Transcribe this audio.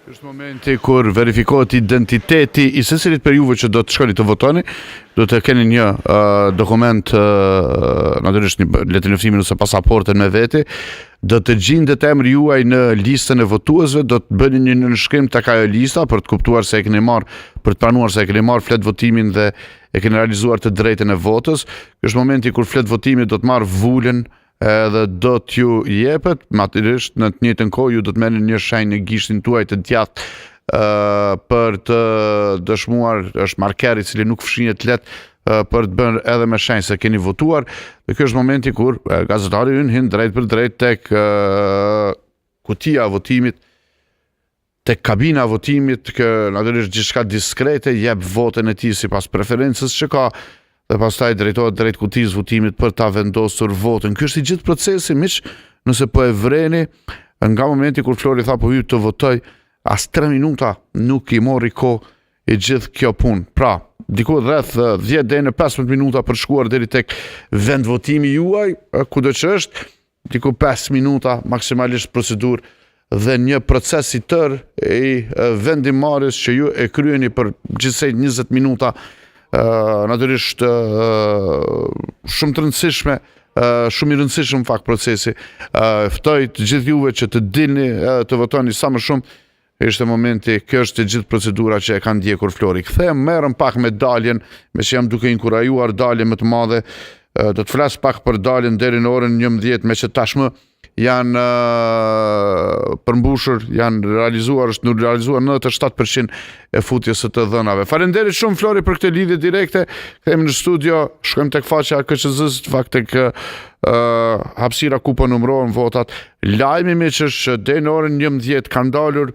Është momenti kur verifikohet identiteti i secilit për juve që do të shkoni të votoni, do të keni një dokument, natyrisht një letërnjoftimin ose pasaportën me vete, do të gjendet emri juaj në listën e votuesve, do të bëni një nënshkrim tek ajo lista për të kuptuar se e keni marrë, për të pranuar se e keni marrë flet votimin dhe e keni realizuar të drejtën e votës. Ky është momenti kur flet votimi do të marrë vulën edhe do t'ju jepet, natyrisht në të njëjtën kohë ju do të merrni një shenjë në gishtin tuaj të djathtë për të dëshmuar, është marker i cili nuk fshihet lehtë për të bërë edhe me shenjë se keni votuar. Dhe ky është momenti kur gazetari ynë hyn drejt për drejt tek kutia e votimit, tek kabina e votimit, që natyrisht gjithçka diskrete, jep votën e tij sipas preferencës që ka, dhe pastaj drejtohet drejt kutisë votimit për ta vendosur votën. Ky është i gjithë procesi, miq, nëse po e vreni, nga momenti kur Flori tha po hyj të votoj, as 3 minuta nuk i mori kohë i gjithë kjo punë. Pra, diku rreth 10 deri në 15 minuta për shkuar deri tek vend votimi juaj, kudo që është, diku 5 minuta maksimalisht procedurë dhe një proces i tërë i vendimarrjes që ju e kryeni për gjithsej 20 minuta. Natyrisht shumë të rëndësishme, shumë i rëndësishëm fakt procesi. Ftoj të gjithë juve që të dilni të votoni sa më shumë. Ishte momenti, kjo është e gjithë procedura që e kanë ndjekur Flori. Kthehem, merrem pak me daljen, me që jam duke inkurajuar dalje më të madhe. Do të flas pak për daljen deri në orën 11, me që tashmë janë përmbushur, janë realizuar, është nuk realizuar 97% e futjes së të dhënave. Faleminderit shumë Flori për këtë lidhje direkte. Kthehemi në studio, shkojmë tek faqja e KQZ-s, fakt tek hapësira ku po numërohen votat. Lajmi që është deri në orën 11 kanë dalur